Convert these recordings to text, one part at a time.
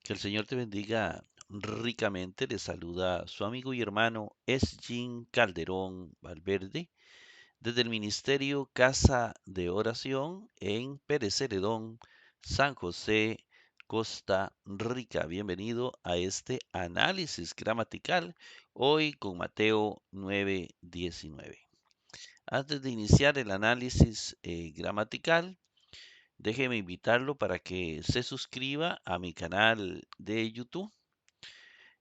Que el Señor te bendiga ricamente. Le saluda su amigo y hermano Esgin Calderón Valverde desde el Ministerio Casa de Oración en Pérez Celedón, San José, Costa Rica. Bienvenido a este análisis gramatical hoy con Mateo 9:19. Antes de iniciar el análisis gramatical, déjeme invitarlo para que se suscriba a mi canal de YouTube.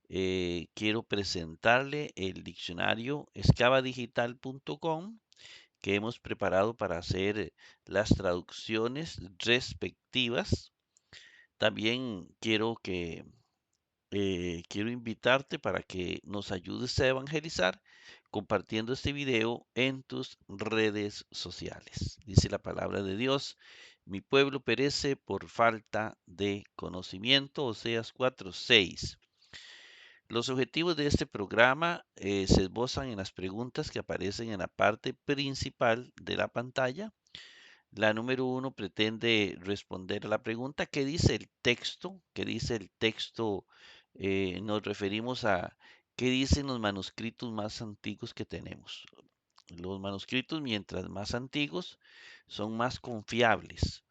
Quiero presentarle el diccionario excavadigital.com que hemos preparado para hacer las traducciones respectivas. También quiero invitarte para que nos ayudes a evangelizar compartiendo este video en tus redes sociales. Dice la palabra de Dios, mi pueblo perece por falta de conocimiento, Oseas 4:6. Los objetivos de este programa se esbozan en las preguntas que aparecen en la parte principal de la pantalla. La número 1 pretende responder a la pregunta ¿qué dice el texto? ¿Qué dice el texto? Nos referimos a qué dicen los manuscritos más antiguos que tenemos. Los manuscritos, mientras más antiguos, son más confiables,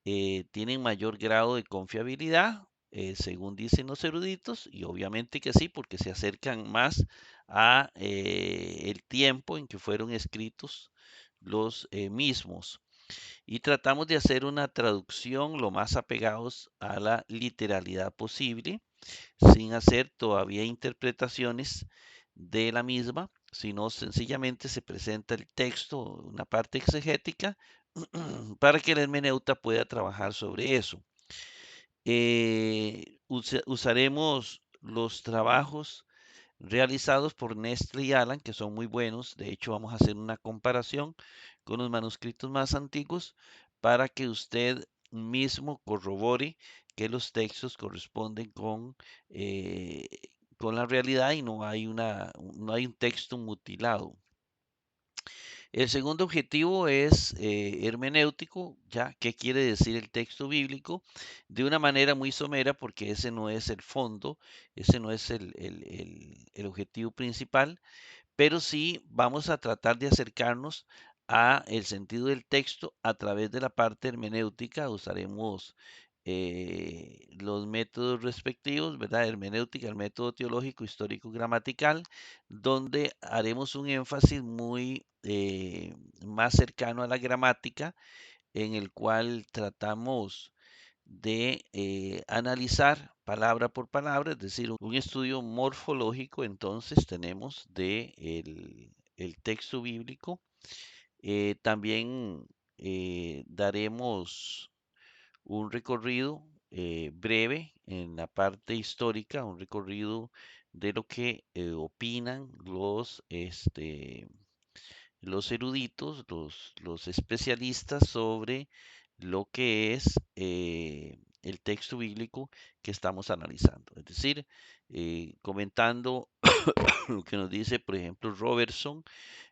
tienen mayor grado de confiabilidad, según dicen los eruditos, y obviamente que sí, porque se acercan más a el tiempo en que fueron escritos los mismos. Y tratamos de hacer una traducción lo más apegados a la literalidad posible, sin hacer todavía interpretaciones de la misma, sino sencillamente se presenta el texto, una parte exegética, para que el hermeneuta pueda trabajar sobre eso. Usaremos los trabajos realizados por Nestle y Alan, que son muy buenos. De hecho, vamos a hacer una comparación con los manuscritos más antiguos para que usted mismo corrobore que los textos corresponden eh, con la realidad y no hay un texto mutilado. El segundo objetivo es hermenéutico, ya, ¿qué quiere decir el texto bíblico? De una manera muy somera, porque ese no es el fondo, ese no es el objetivo principal, pero sí vamos a tratar de acercarnos a el sentido del texto a través de la parte hermenéutica. Usaremos los métodos respectivos, ¿verdad? Hermenéutica, el método teológico, histórico, gramatical, donde haremos un énfasis muy más cercano a la gramática, en el cual tratamos de analizar palabra por palabra, es decir, un estudio morfológico, entonces tenemos de el texto bíblico. También daremos un recorrido breve en la parte histórica, un recorrido de lo que opinan los eruditos, los especialistas sobre lo que es el texto bíblico que estamos analizando. Es decir, comentando lo que nos dice, por ejemplo, Robertson,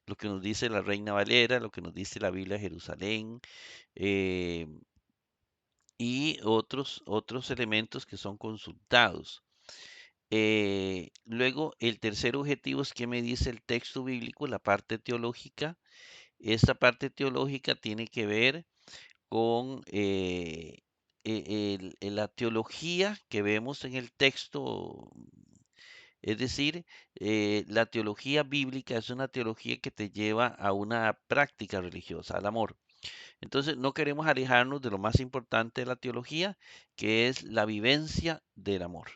lo que nos dice la Reina Valera, lo que nos dice la Biblia de Jerusalén, eh, y otros elementos que son consultados. Luego, el tercer objetivo es qué me dice el texto bíblico, la parte teológica. Esta parte teológica tiene que ver con la teología que vemos en el texto. Es decir, la teología bíblica es una teología que te lleva a una práctica religiosa, al amor. Entonces, no queremos alejarnos de lo más importante de la teología, que es la vivencia del amor.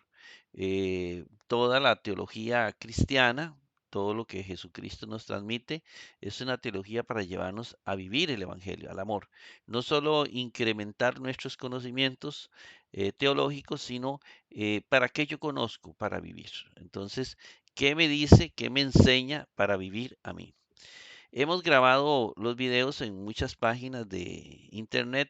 Toda la teología cristiana, todo lo que Jesucristo nos transmite, es una teología para llevarnos a vivir el Evangelio, al amor. No solo incrementar nuestros conocimientos teológicos, sino para qué yo conozco, para vivir. Entonces, ¿qué me dice, qué me enseña para vivir a mí? Hemos grabado los videos en muchas páginas de internet.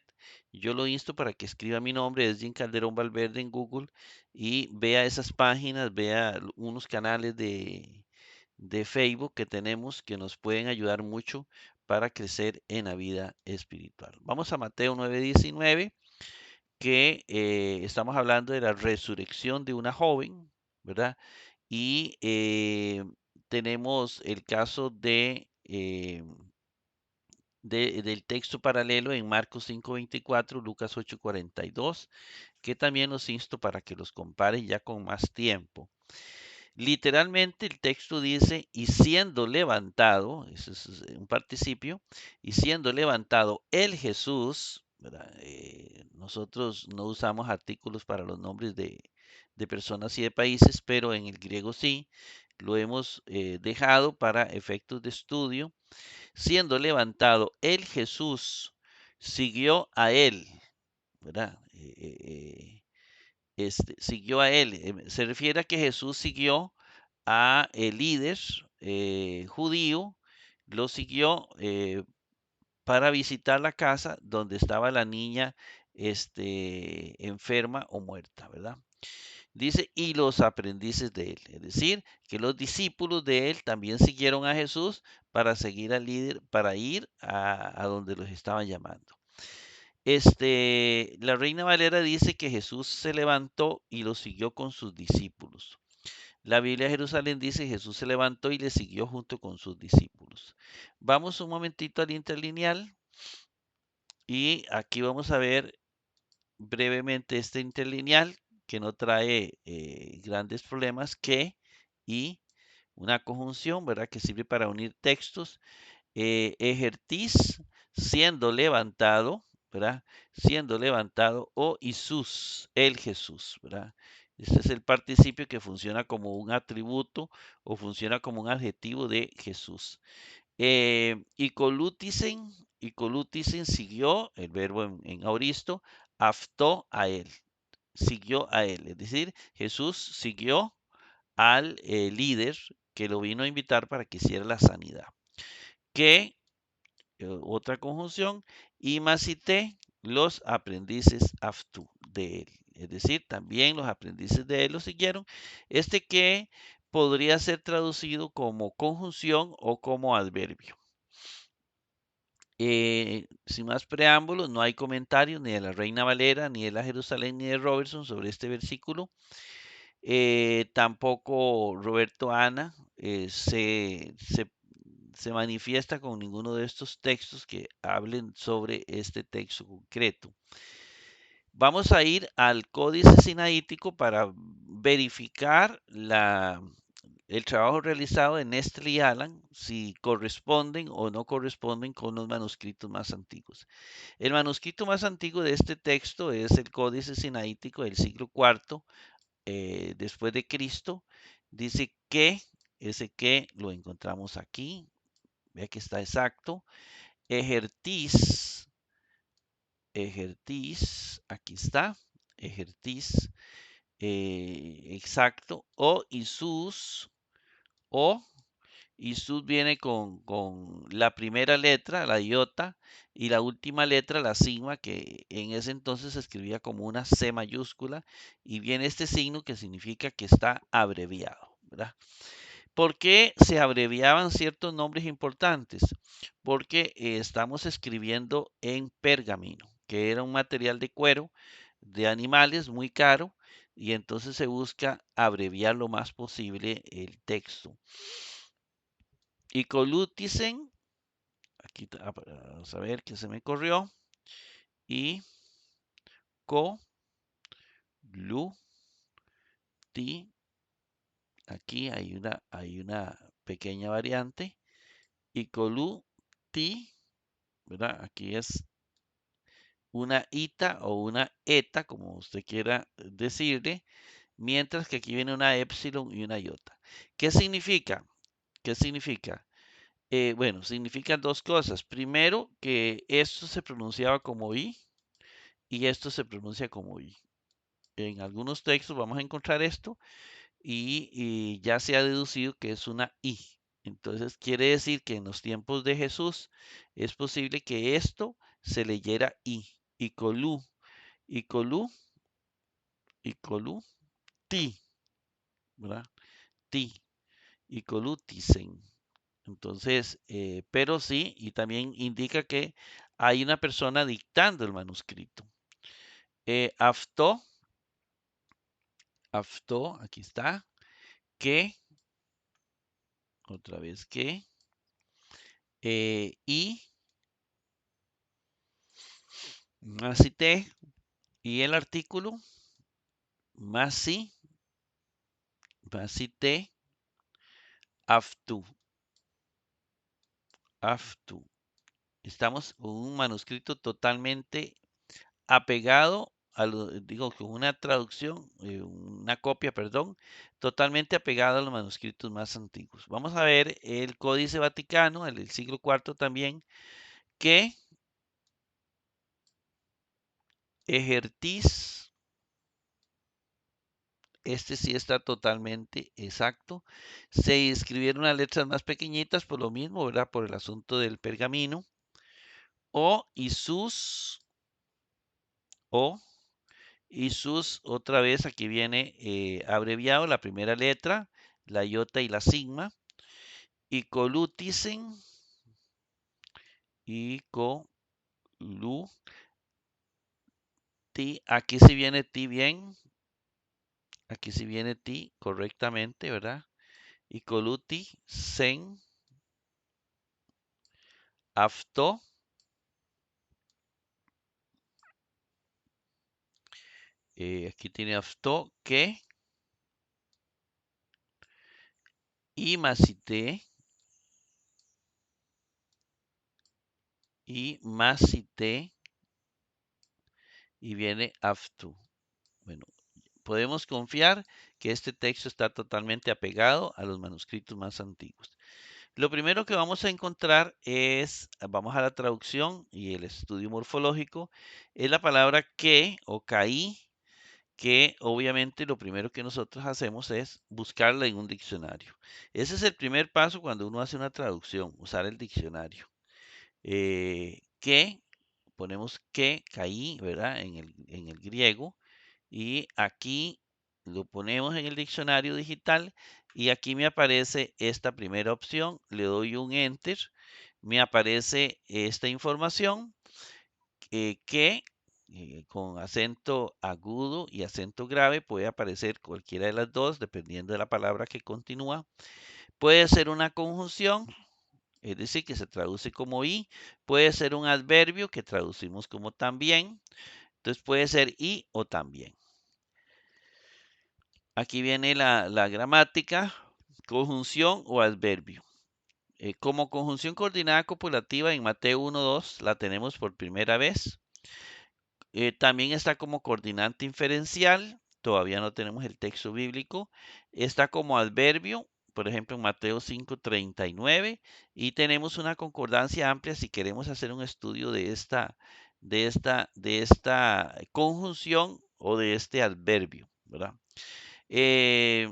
Yo lo insto para que escriba mi nombre, es Jim Calderón Valverde en Google y vea esas páginas, vea unos canales de Facebook que tenemos que nos pueden ayudar mucho para crecer en la vida espiritual. Vamos a Mateo 9:19 que estamos hablando de la resurrección de una joven, ¿verdad? Y tenemos el caso del texto paralelo en Marcos 5:24, Lucas 8:42, que también los insto para que los comparen ya con más tiempo. Literalmente el texto dice, y siendo levantado, eso es un participio, y siendo levantado el Jesús, ¿verdad? Nosotros no usamos artículos para los nombres de personas y de países, pero en el griego sí, lo hemos dejado para efectos de estudio. Siendo levantado el Jesús, siguió a él, ¿verdad? Siguió a él. Se refiere a que Jesús siguió a el líder judío, lo siguió para visitar la casa donde estaba la niña enferma o muerta, ¿verdad? Dice, y los aprendices de él, es decir, que los discípulos de él también siguieron a Jesús para seguir al líder, para ir a donde los estaban llamando. La Reina Valera dice que Jesús se levantó y lo siguió con sus discípulos. La Biblia de Jerusalén dice Jesús se levantó y le siguió junto con sus discípulos. Vamos un momentito al interlineal y aquí vamos a ver brevemente este interlineal que no trae grandes problemas, que y una conjunción, ¿verdad? Que sirve para unir textos. Ejertis, siendo levantado, ¿verdad? Siendo levantado, o Jesús, el Jesús, ¿verdad? Este es el participio que funciona como un atributo o funciona como un adjetivo de Jesús. Y colúticen siguió, el verbo en auristo, aftó a él, siguió a él. Es decir, Jesús siguió al líder que lo vino a invitar para que hiciera la sanidad. Que otra conjunción, y macité, los aprendices aftú de él. Es decir, también los aprendices de él lo siguieron. Que podría ser traducido como conjunción o como adverbio. Sin más preámbulos, no hay comentarios ni de la Reina Valera, ni de la Jerusalén, ni de Robertson sobre este versículo. Tampoco Roberto Ana se manifiesta con ninguno de estos textos que hablen sobre este texto concreto. Vamos a ir al códice sinaítico para verificar el trabajo realizado de Nestle y Alan, si corresponden o no corresponden con los manuscritos más antiguos. El manuscrito más antiguo de este texto es el Códice Sinaítico del siglo IV después de Cristo. Dice que, ese que lo encontramos aquí, vea que está exacto. Ejertis, aquí está, ejertis, exacto. O Isus, o Isus viene con la primera letra, la iota, y la última letra, la sigma, que en ese entonces se escribía como una C mayúscula, y viene este signo que significa que está abreviado, ¿verdad? ¿Por qué se abreviaban ciertos nombres importantes? Porque estamos escribiendo en pergamino, que era un material de cuero de animales muy caro, y entonces se busca abreviar lo más posible el texto. Y coluticen, aquí vamos a ver que se me corrió, y co, lu, ti, aquí hay una pequeña variante, y colu, ti, ¿verdad? Aquí es una ita o una eta, como usted quiera decirle, mientras que aquí viene una epsilon y una iota. ¿Qué significa? ¿Qué significa? Bueno, significan dos cosas. Primero, que esto se pronunciaba como i y esto se pronuncia como i. En algunos textos vamos a encontrar esto y ya se ha deducido que es una i. Entonces quiere decir que en los tiempos de Jesús es posible que esto se leyera i, y colú, y colú, y colú, ti, ¿verdad? Ti, y coluticen. Entonces, pero sí, y también indica que hay una persona dictando el manuscrito. Aftó, aquí está. Que, otra vez que. Y, masité. Y el artículo, masi, masité, aftu, aftu. Estamos con un manuscrito totalmente apegado a digo, con una traducción, una copia, perdón, totalmente apegada a los manuscritos más antiguos. Vamos a ver el Códice Vaticano, el del siglo IV también, que ejertís, este sí está totalmente exacto. Se escribieron las letras más pequeñitas por lo mismo, ¿verdad? Por el asunto del pergamino. O y sus, o y sus, otra vez aquí viene abreviado la primera letra, la iota y la sigma. Y coluticen, y aquí sí viene ti bien, aquí sí viene ti correctamente, ¿verdad? Y coluti, sen, afto, aquí tiene afto, que, y masité, y masité, y viene aftu. Bueno, podemos confiar que este texto está totalmente apegado a los manuscritos más antiguos. Lo primero que vamos a encontrar es, vamos a la traducción y el estudio morfológico, es la palabra que o caí, que obviamente lo primero que nosotros hacemos es buscarla en un diccionario. Ese es el primer paso cuando uno hace una traducción, usar el diccionario. Que, ponemos que, caí, ¿verdad? En el griego. Y aquí lo ponemos en el diccionario digital y aquí me aparece esta primera opción. Le doy un enter. Me aparece esta información que con acento agudo y acento grave puede aparecer cualquiera de las dos, dependiendo de la palabra que continúa. Puede ser una conjunción, es decir, que se traduce como y. Puede ser un adverbio que traducimos como también. Entonces puede ser y o también. Aquí viene la gramática, conjunción o adverbio. Como conjunción coordinada copulativa en Mateo 1.2 la tenemos por primera vez. También está como coordinante inferencial, todavía no tenemos el texto bíblico. Está como adverbio, por ejemplo en Mateo 5.39, y tenemos una concordancia amplia si queremos hacer un estudio de esta conjunción o de este adverbio, ¿verdad? Eh,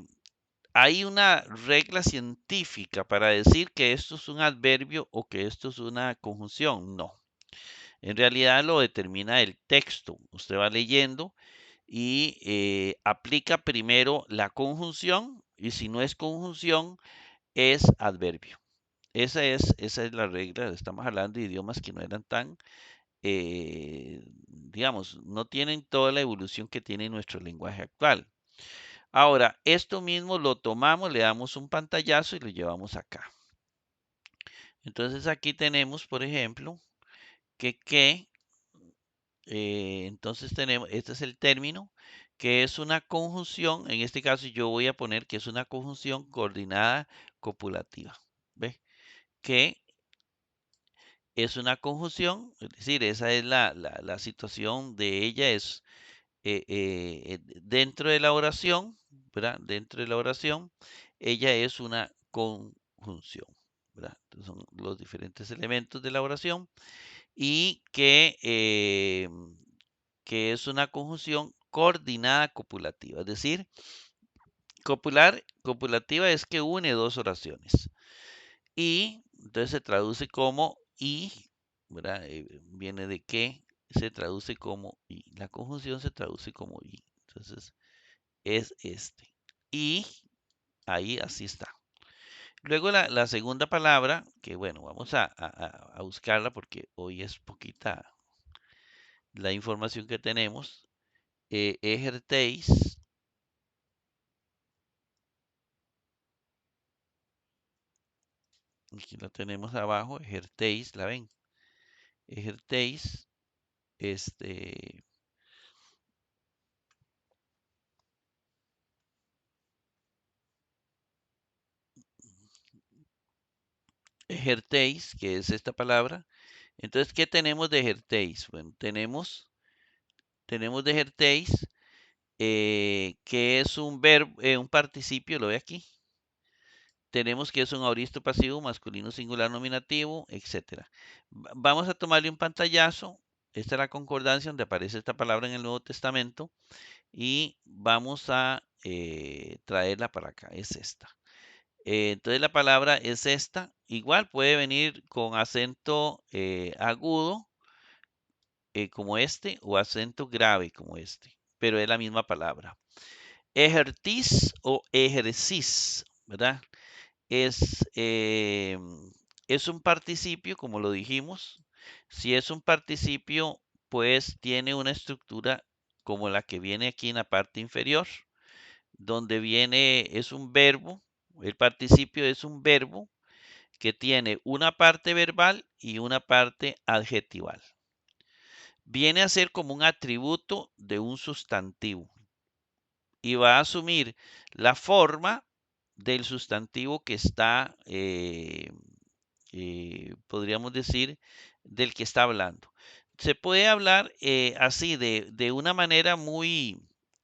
Hay una regla científica para decir que esto es un adverbio o que esto es una conjunción. No. En realidad lo determina el texto. Usted va leyendo y aplica primero la conjunción y si no es conjunción es adverbio. Esa es la regla. Estamos hablando de idiomas que no eran tan, digamos, no tienen toda la evolución que tiene nuestro lenguaje actual. Ahora, esto mismo lo tomamos, le damos un pantallazo y lo llevamos acá. Entonces aquí tenemos, por ejemplo, que entonces tenemos, este es el término, que es una conjunción, en este caso yo voy a poner que es una conjunción coordinada copulativa. ¿Ve? Que es una conjunción, es decir, esa es la situación de ella, es dentro de la oración, ¿verdad? Dentro de la oración, ella es una conjunción, ¿verdad? Entonces son los diferentes elementos de la oración y que es una conjunción coordinada copulativa, es decir, copulativa es que une dos oraciones y entonces se traduce como y, ¿verdad? Viene de que se traduce como y, la conjunción se traduce como y, entonces es este. Y ahí así está. Luego la segunda palabra, que bueno, vamos a buscarla porque hoy es poquita la información que tenemos. ejertéis. Aquí la tenemos abajo, ejertéis, ¿la ven? Ejertéis, este, ejertéis, que es esta palabra. Entonces, ¿qué tenemos de ejertéis? Bueno, tenemos de ejertéis, que es un verbo, un participio, lo ve aquí. Tenemos que es un auristo pasivo, masculino singular nominativo, etcétera. Vamos a tomarle un pantallazo. Esta es la concordancia donde aparece esta palabra en el Nuevo Testamento y vamos a traerla para acá. Es esta. Entonces la palabra es esta. Igual puede venir con acento agudo como este o acento grave como este, pero es la misma palabra. Ejerciz o ejercis, ¿verdad? Es, es un participio, como lo dijimos. Si es un participio, pues tiene una estructura como la que viene aquí en la parte inferior, donde viene, es un verbo, el participio es un verbo que tiene una parte verbal y una parte adjetival. Viene a ser como un atributo de un sustantivo y va a asumir la forma del sustantivo que está, podríamos decir, del que está hablando. Se puede hablar así, de una manera muy,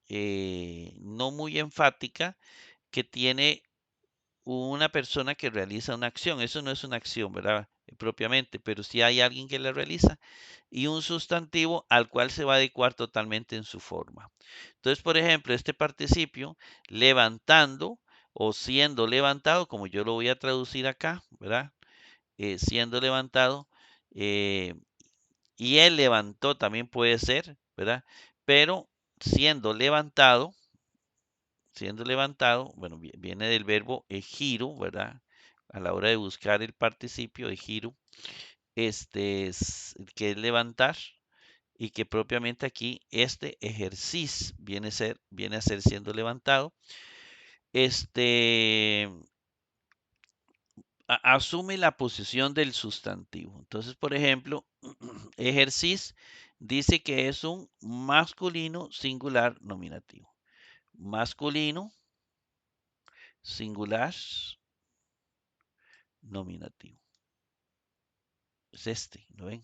no muy enfática, que tiene una persona que realiza una acción. Eso no es una acción, ¿verdad? Propiamente, pero sí hay alguien que la realiza y un sustantivo al cual se va a adecuar totalmente en su forma. Entonces, por ejemplo, este participio, levantando o siendo levantado, como yo lo voy a traducir acá, ¿verdad? Siendo levantado, eh, y él levantó también puede ser, ¿verdad? Pero siendo levantado, bueno, viene del verbo giro, ¿verdad? A la hora de buscar el participio de giro, que es levantar, y que propiamente aquí este ejercicio viene a ser siendo levantado. Este asume la posición del sustantivo. Entonces, por ejemplo, ejercicio dice que es un masculino singular nominativo. Masculino singular nominativo. Es este, ¿lo ven?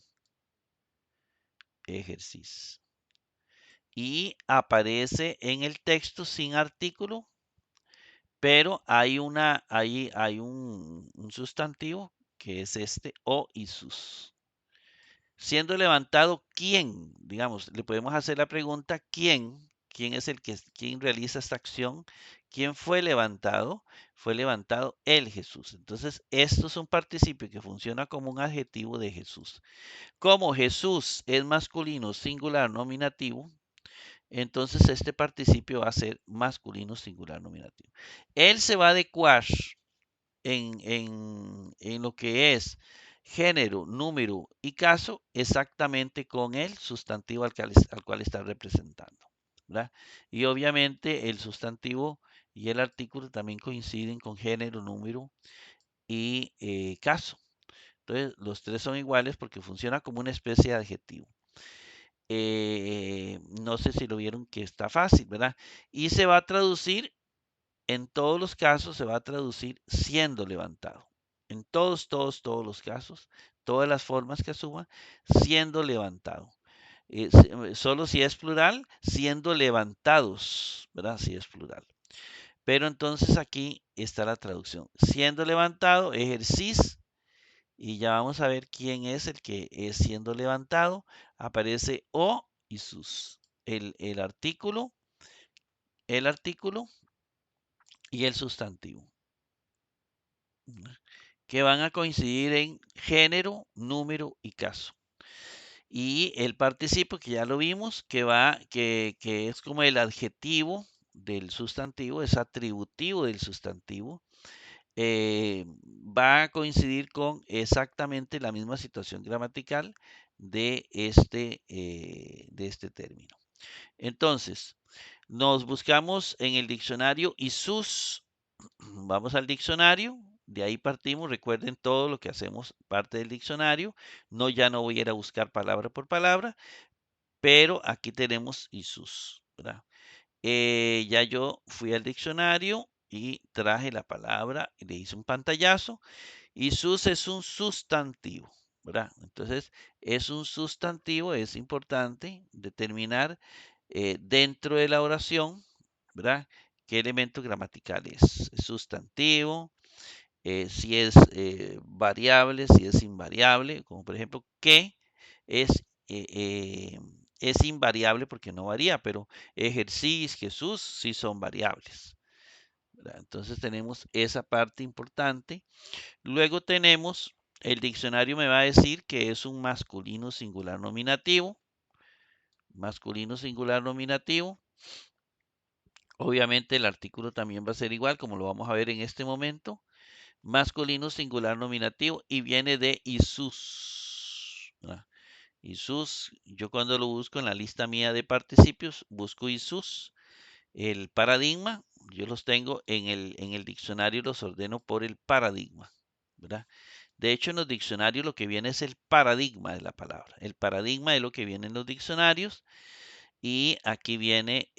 Ejercicio. Y aparece en el texto sin artículo, pero hay un sustantivo que es este o y sus. Siendo levantado, ¿quién? Digamos, le podemos hacer la pregunta, ¿quién? ¿Quién es quién realiza esta acción? ¿Quién fue levantado? Fue levantado el Jesús. Entonces, esto es un participio que funciona como un adjetivo de Jesús. Como Jesús es masculino singular nominativo, entonces este participio va a ser masculino singular nominativo. Él se va a adecuar en lo que es género, número y caso exactamente con el sustantivo al cual está representando, ¿verdad? Y obviamente el sustantivo y el artículo también coinciden con género, número y caso. Entonces, los tres son iguales porque funciona como una especie de adjetivo. No sé si lo vieron que está fácil, ¿verdad? Y se va a traducir, en todos los casos, se va a traducir siendo levantado. En todos los casos, todas las formas que asuma, siendo levantado. Solo si es plural, siendo levantados, ¿verdad? Si es plural. Pero entonces aquí está la traducción. Siendo levantado, ejercicio. Y ya vamos a ver quién es el que es siendo levantado. Aparece o y sus. El artículo y el sustantivo, que van a coincidir en género, número y caso. Y el participio, que ya lo vimos, que es como el adjetivo del sustantivo, es atributivo del sustantivo, va a coincidir con exactamente la misma situación gramatical de este término. Entonces, nos buscamos en el diccionario Jesús. Vamos al diccionario, de ahí partimos. Recuerden todo lo que hacemos parte del diccionario. No, ya no voy a ir a buscar palabra por palabra, pero aquí tenemos Jesús, ¿verdad? Ya yo fui al diccionario y traje la palabra y le hice un pantallazo. Jesús es un sustantivo, ¿verdad? Entonces, es un sustantivo, es importante determinar dentro de la oración, ¿verdad? ¿Qué elemento gramatical es? ¿Es sustantivo? Si es variable, si es invariable, como por ejemplo, que es, eh, eh, es invariable porque no varía, pero ejercicio, Jesús sí son variables, ¿verdad? Entonces tenemos esa parte importante. Luego tenemos, el diccionario me va a decir que es un masculino singular nominativo. Masculino singular nominativo. Obviamente el artículo también va a ser igual, como lo vamos a ver en este momento. Masculino singular nominativo y viene de Isus. Isus, yo cuando lo busco en la lista mía de participios, busco Isus. El paradigma, yo los tengo en el diccionario, los ordeno por el paradigma, ¿verdad? De hecho, en los diccionarios lo que viene es el paradigma de la palabra. El paradigma es lo que viene en los diccionarios. Y aquí viene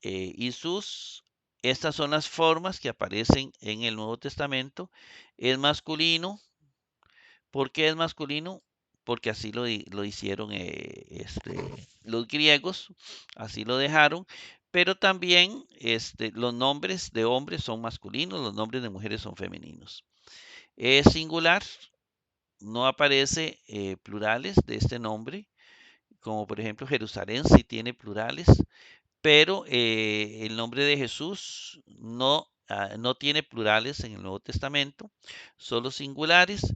Isus. Estas son las formas que aparecen en el Nuevo Testamento. Es masculino. ¿Por qué es masculino? Porque así lo hicieron los griegos, así lo dejaron. Pero también los nombres de hombres son masculinos, los nombres de mujeres son femeninos. Es singular, no aparece plurales de este nombre, como por ejemplo Jerusalén sí tiene plurales, pero el nombre de Jesús no tiene plurales en el Nuevo Testamento, solo singulares,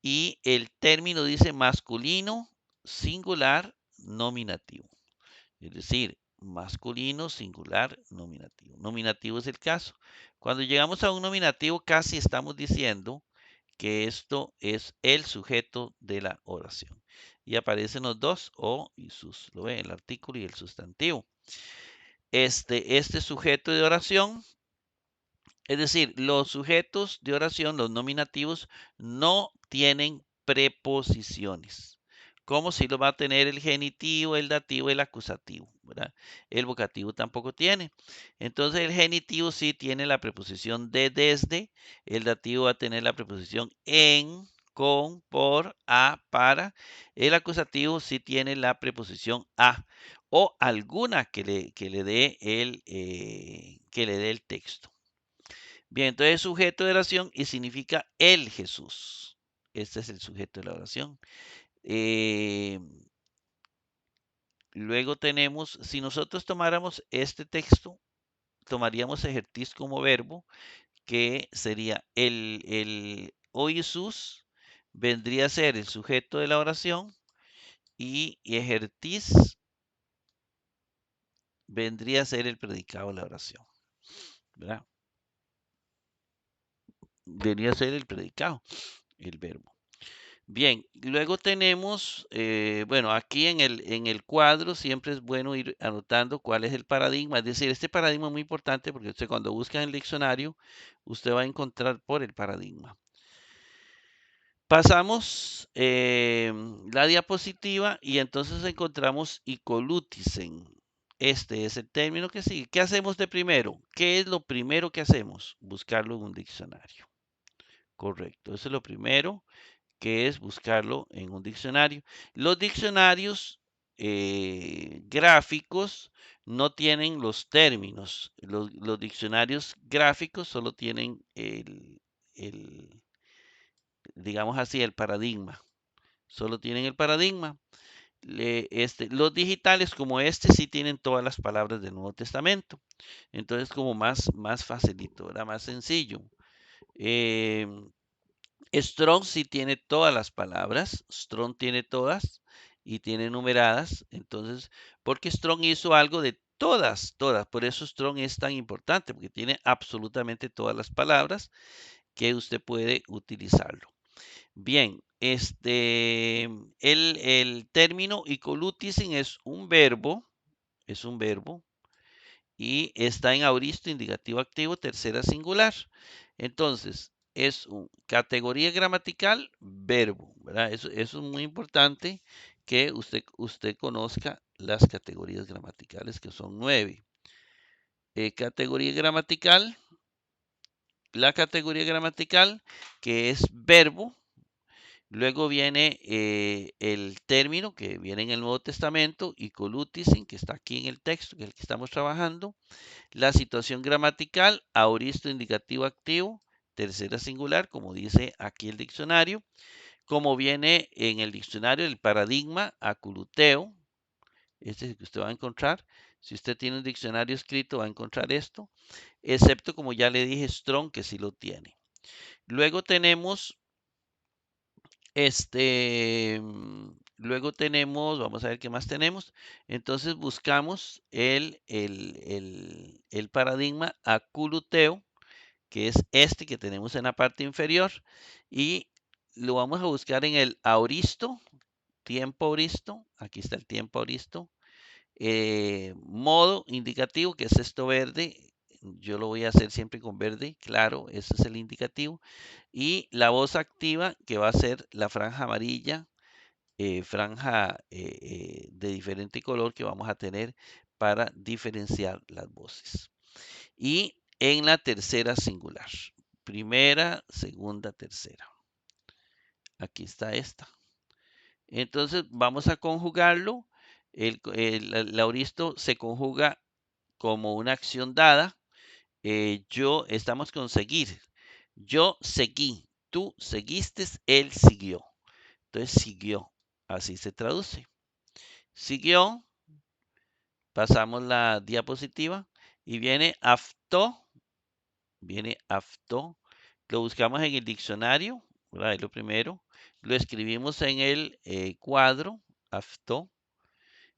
y el término dice masculino, singular, nominativo. Es decir, masculino, singular, nominativo. Nominativo es el caso. Cuando llegamos a un nominativo, casi estamos diciendo que esto es el sujeto de la oración. Y aparecen los dos, o y sus, lo ve, el artículo y el sustantivo. Este sujeto de oración, es decir, los sujetos de oración, los nominativos, no tienen preposiciones, como si lo va a tener el genitivo, el dativo, el acusativo, ¿verdad? El vocativo tampoco tiene. Entonces el genitivo sí tiene la preposición de, desde, el dativo va a tener la preposición en, con, por, a, para. El acusativo sí tiene la preposición a o alguna que le dé el texto. Bien, entonces sujeto de oración y significa el Jesús. Este es el sujeto de la oración. Eh, Luego tenemos, si nosotros tomáramos este texto, tomaríamos ejercicio como verbo, que sería el o Jesús, vendría a ser el sujeto de la oración y ejercicio vendría a ser el predicado de la oración, ¿verdad? Vendría a ser el predicado, el verbo. Bien, luego tenemos, bueno, aquí en el cuadro siempre es bueno ir anotando cuál es el paradigma. Es decir, este paradigma es muy importante porque usted cuando busca en el diccionario, usted va a encontrar por el paradigma. Pasamos la diapositiva y entonces encontramos icoluticen. Este es el término que sigue. ¿Qué hacemos de primero? ¿Qué es lo primero que hacemos? Buscarlo en un diccionario. Correcto, eso es lo primero, que es buscarlo en un diccionario. Los diccionarios gráficos no tienen los términos. Los diccionarios gráficos solo tienen digamos así, el paradigma. Solo tienen el paradigma. Los digitales como este sí tienen todas las palabras del Nuevo Testamento. Entonces como más facilito, era más sencillo. Strong sí tiene todas las palabras, Strong tiene todas y tiene numeradas, entonces, porque Strong hizo algo de todas, por eso Strong es tan importante, porque tiene absolutamente todas las palabras que usted puede utilizarlo. Bien, el término icoluticin es un verbo, y está en auristo, indicativo activo, tercera singular. Entonces, es categoría gramatical, verbo, ¿verdad? Eso es muy importante que usted conozca las categorías gramaticales, que son 9. Categoría gramatical, la categoría gramatical, que es verbo. Luego viene el término que viene en el Nuevo Testamento, icoluticin, que está aquí en el texto, que es el que estamos trabajando. La situación gramatical, aoristo, indicativo activo, tercera singular, como dice aquí el diccionario. Como viene en el diccionario, el paradigma, aculuteo. Este es el que usted va a encontrar. Si usted tiene un diccionario escrito, va a encontrar esto. Excepto, como ya le dije, strong, que sí lo tiene. Luego tenemos vamos a ver qué más tenemos. Entonces buscamos el paradigma aculuteo, que es este que tenemos en la parte inferior, y lo vamos a buscar en el aoristo, tiempo aoristo. Aquí está el tiempo aoristo. Modo indicativo, que es esto verde. Yo lo voy a hacer siempre con verde, claro, ese es el indicativo. Y la voz activa, que va a ser la franja amarilla, franja de diferente color que vamos a tener para diferenciar las voces. Y en la tercera singular, primera, segunda, tercera. Aquí está esta. Entonces vamos a conjugarlo. El auristo se conjuga como una acción dada. Estamos con seguir. Yo seguí, tú seguiste, él siguió. Entonces siguió, así se traduce. Siguió, pasamos la diapositiva y viene aftó, lo buscamos en el diccionario, ¿verdad? Es lo primero, lo escribimos en el cuadro, aftó,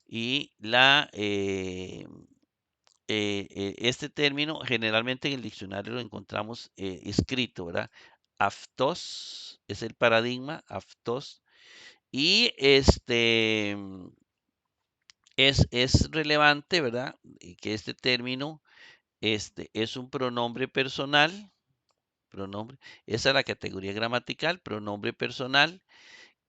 y este término generalmente en el diccionario lo encontramos escrito, ¿verdad? Aftos es el paradigma, aftos, y es relevante, ¿verdad? Que este término es un pronombre personal, pronombre, esa es la categoría gramatical, pronombre personal,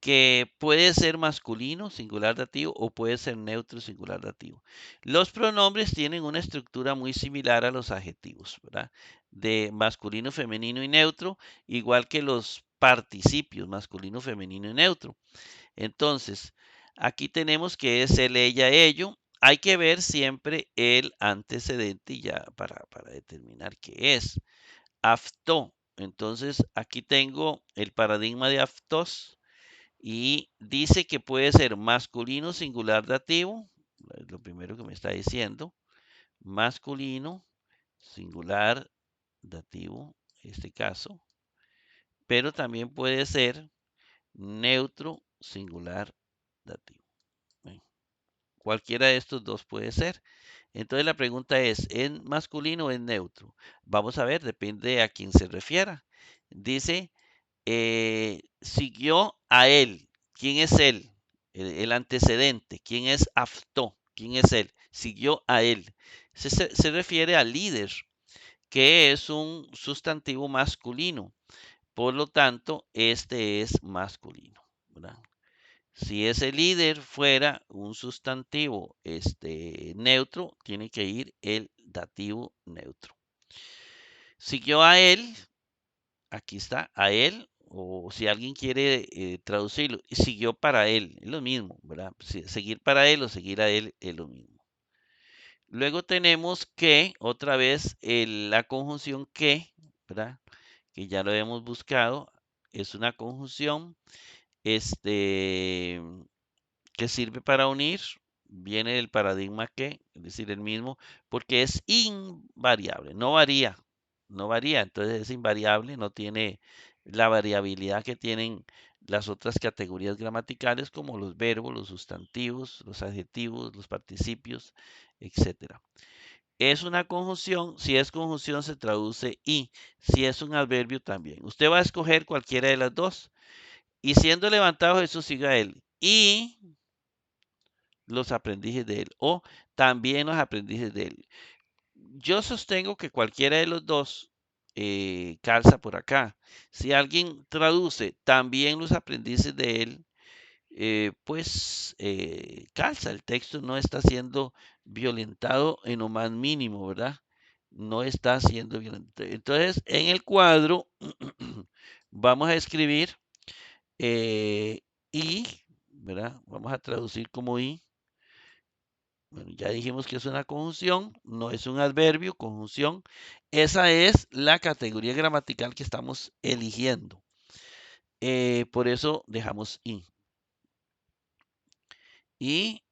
que puede ser masculino, singular dativo, o puede ser neutro, singular dativo. Los pronombres tienen una estructura muy similar a los adjetivos, ¿verdad? De masculino, femenino y neutro, igual que los participios, masculino, femenino y neutro. Entonces, aquí tenemos que es el, ella, ello. Hay que ver siempre el antecedente ya para determinar qué es. Aftó. Entonces, aquí tengo el paradigma de aftos y dice que puede ser masculino, singular, dativo. Es lo primero que me está diciendo. Masculino, singular, dativo, en este caso. Pero también puede ser neutro, singular, dativo. Cualquiera de estos dos puede ser. Entonces la pregunta ¿es masculino o es neutro? Vamos a ver, depende a quién se refiera. Dice, siguió a él. ¿Quién es él? El antecedente. ¿Quién es aftó? ¿Quién es él? Siguió a él. Se refiere al líder, que es un sustantivo masculino. Por lo tanto, este es masculino, ¿verdad? Si ese líder fuera un sustantivo neutro, tiene que ir el dativo neutro. Siguió a él, aquí está, a él, o si alguien quiere traducirlo, siguió para él, es lo mismo, ¿verdad? Seguir para él o seguir a él es lo mismo. Luego tenemos que, otra vez, la conjunción que, ¿verdad? Que ya lo hemos buscado, es una conjunción, que sirve para unir, viene del paradigma que, es decir, el mismo, porque es invariable, no varía, entonces es invariable, no tiene la variabilidad que tienen las otras categorías gramaticales como los verbos, los sustantivos, los adjetivos, los participios, etcétera. Es una conjunción, si es conjunción se traduce y, si es un adverbio también. Usted va a escoger cualquiera de las dos. Y siendo levantado Jesús siguió a él. Y los aprendices de él. O también los aprendices de él. Yo sostengo que cualquiera de los dos calza por acá. Si alguien traduce también los aprendices de él, pues calza. El texto no está siendo violentado en lo más mínimo, ¿verdad? No está siendo violentado. Entonces, en el cuadro vamos a escribir y, ¿verdad? Vamos a traducir como y. Bueno, ya dijimos que es una conjunción, no es un adverbio, conjunción. Esa es la categoría gramatical que estamos eligiendo. Por eso dejamos in. Y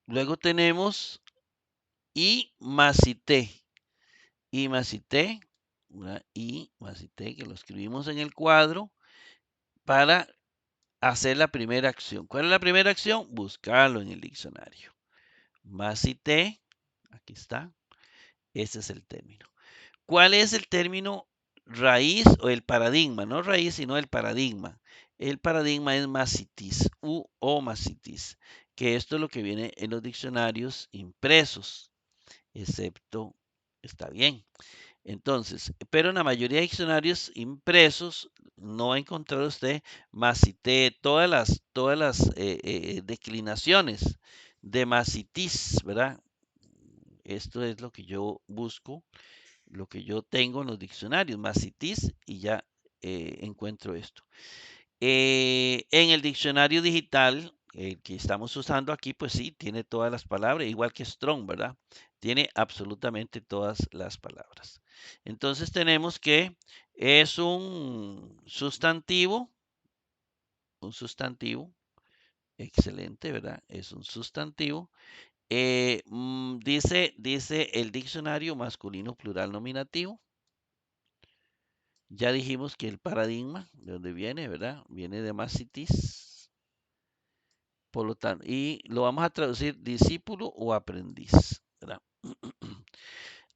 luego tenemos y más ité. Y más ité, y más ité, que lo escribimos en el cuadro para hacer la primera acción. ¿Cuál es la primera acción? Buscarlo en el diccionario. Más ité, aquí está, ese es el término. ¿Cuál es el término raíz o el paradigma? No raíz, sino el paradigma. El paradigma es masitis u o masitis, que esto es lo que viene en los diccionarios impresos, excepto, está bien. Entonces, pero en la mayoría de diccionarios impresos no va a encontrar usted masité, todas las declinaciones de masitis, ¿verdad? Esto es lo que yo busco, lo que yo tengo en los diccionarios, masitis, y ya encuentro esto. En el diccionario digital, el que estamos usando aquí, pues sí, tiene todas las palabras, igual que Strong, ¿verdad? Tiene absolutamente todas las palabras. Entonces tenemos que es un sustantivo, excelente, ¿verdad? Es un sustantivo. Dice el diccionario masculino plural nominativo. Ya dijimos que el paradigma, de donde viene, ¿verdad? Viene de masitis. Por lo tanto, y lo vamos a traducir discípulo o aprendiz, ¿verdad?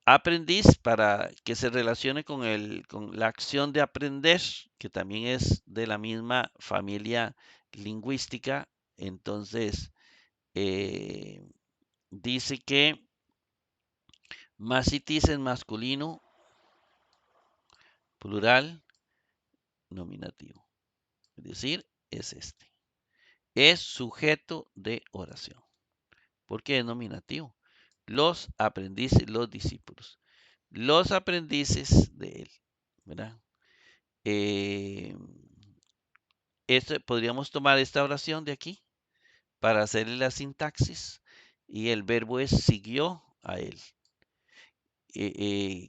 Aprendiz para que se relacione con la acción de aprender, que también es de la misma familia lingüística. Entonces, dice que masitis es masculino, plural, nominativo. Es decir, es este. Es sujeto de oración. ¿Por qué es nominativo? Los aprendices, los discípulos. Los aprendices de él, ¿verdad? Podríamos tomar esta oración de aquí para hacerle la sintaxis y el verbo es siguió a él.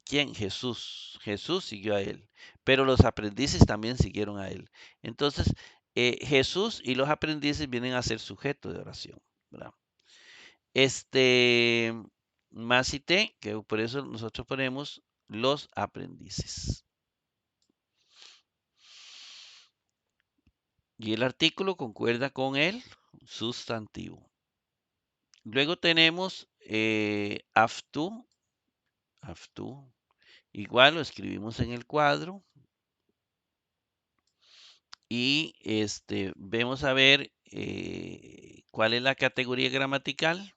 ¿Quién? Jesús. Jesús siguió a él, pero los aprendices también siguieron a él. Entonces, Jesús y los aprendices vienen a ser sujeto de oración, ¿verdad? Masité, que por eso nosotros ponemos los aprendices. Y el artículo concuerda con el sustantivo. Luego tenemos aftu. Igual lo escribimos en el cuadro. Y vemos a ver cuál es la categoría gramatical,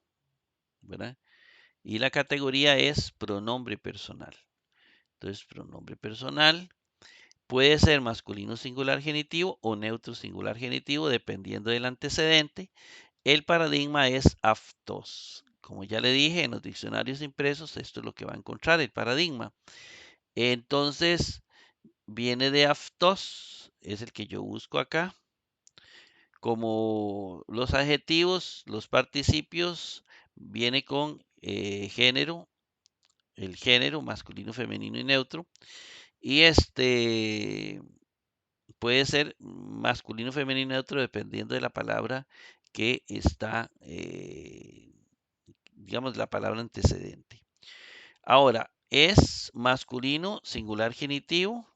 ¿verdad? Y la categoría es pronombre personal. Entonces, pronombre personal puede ser masculino singular genitivo o neutro singular genitivo, dependiendo del antecedente. El paradigma es aftos. Como ya le dije, en los diccionarios impresos, esto es lo que va a encontrar, el paradigma. Entonces, viene de aftos, es el que yo busco acá. Como los adjetivos, los participios, viene con género, el género masculino, femenino y neutro. Y puede ser masculino, femenino y neutro dependiendo de la palabra que está, digamos, la palabra antecedente. Ahora, es masculino, singular genitivo,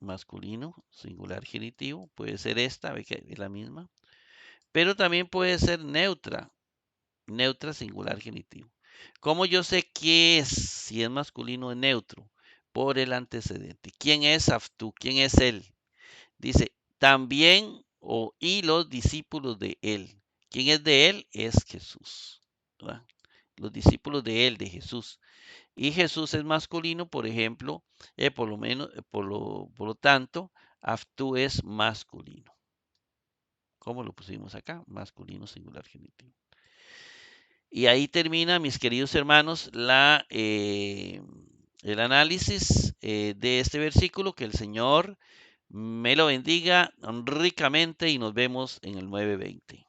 masculino, singular genitivo, puede ser esta, ve que es la misma, pero también puede ser neutra, singular genitivo. ¿Cómo yo sé qué es, si es masculino o neutro? Por el antecedente. ¿Quién es Aftu? ¿Quién es él? Dice, también y los discípulos de él. ¿Quién es de él? Es Jesús, ¿verdad? Los discípulos de él, de Jesús. Y Jesús es masculino, por ejemplo, por lo menos, por lo tanto, Aftú es masculino. ¿Cómo lo pusimos acá? Masculino singular genitivo. Y ahí termina, mis queridos hermanos, el análisis de este versículo. Que el Señor me lo bendiga ricamente y nos vemos en el 9:20.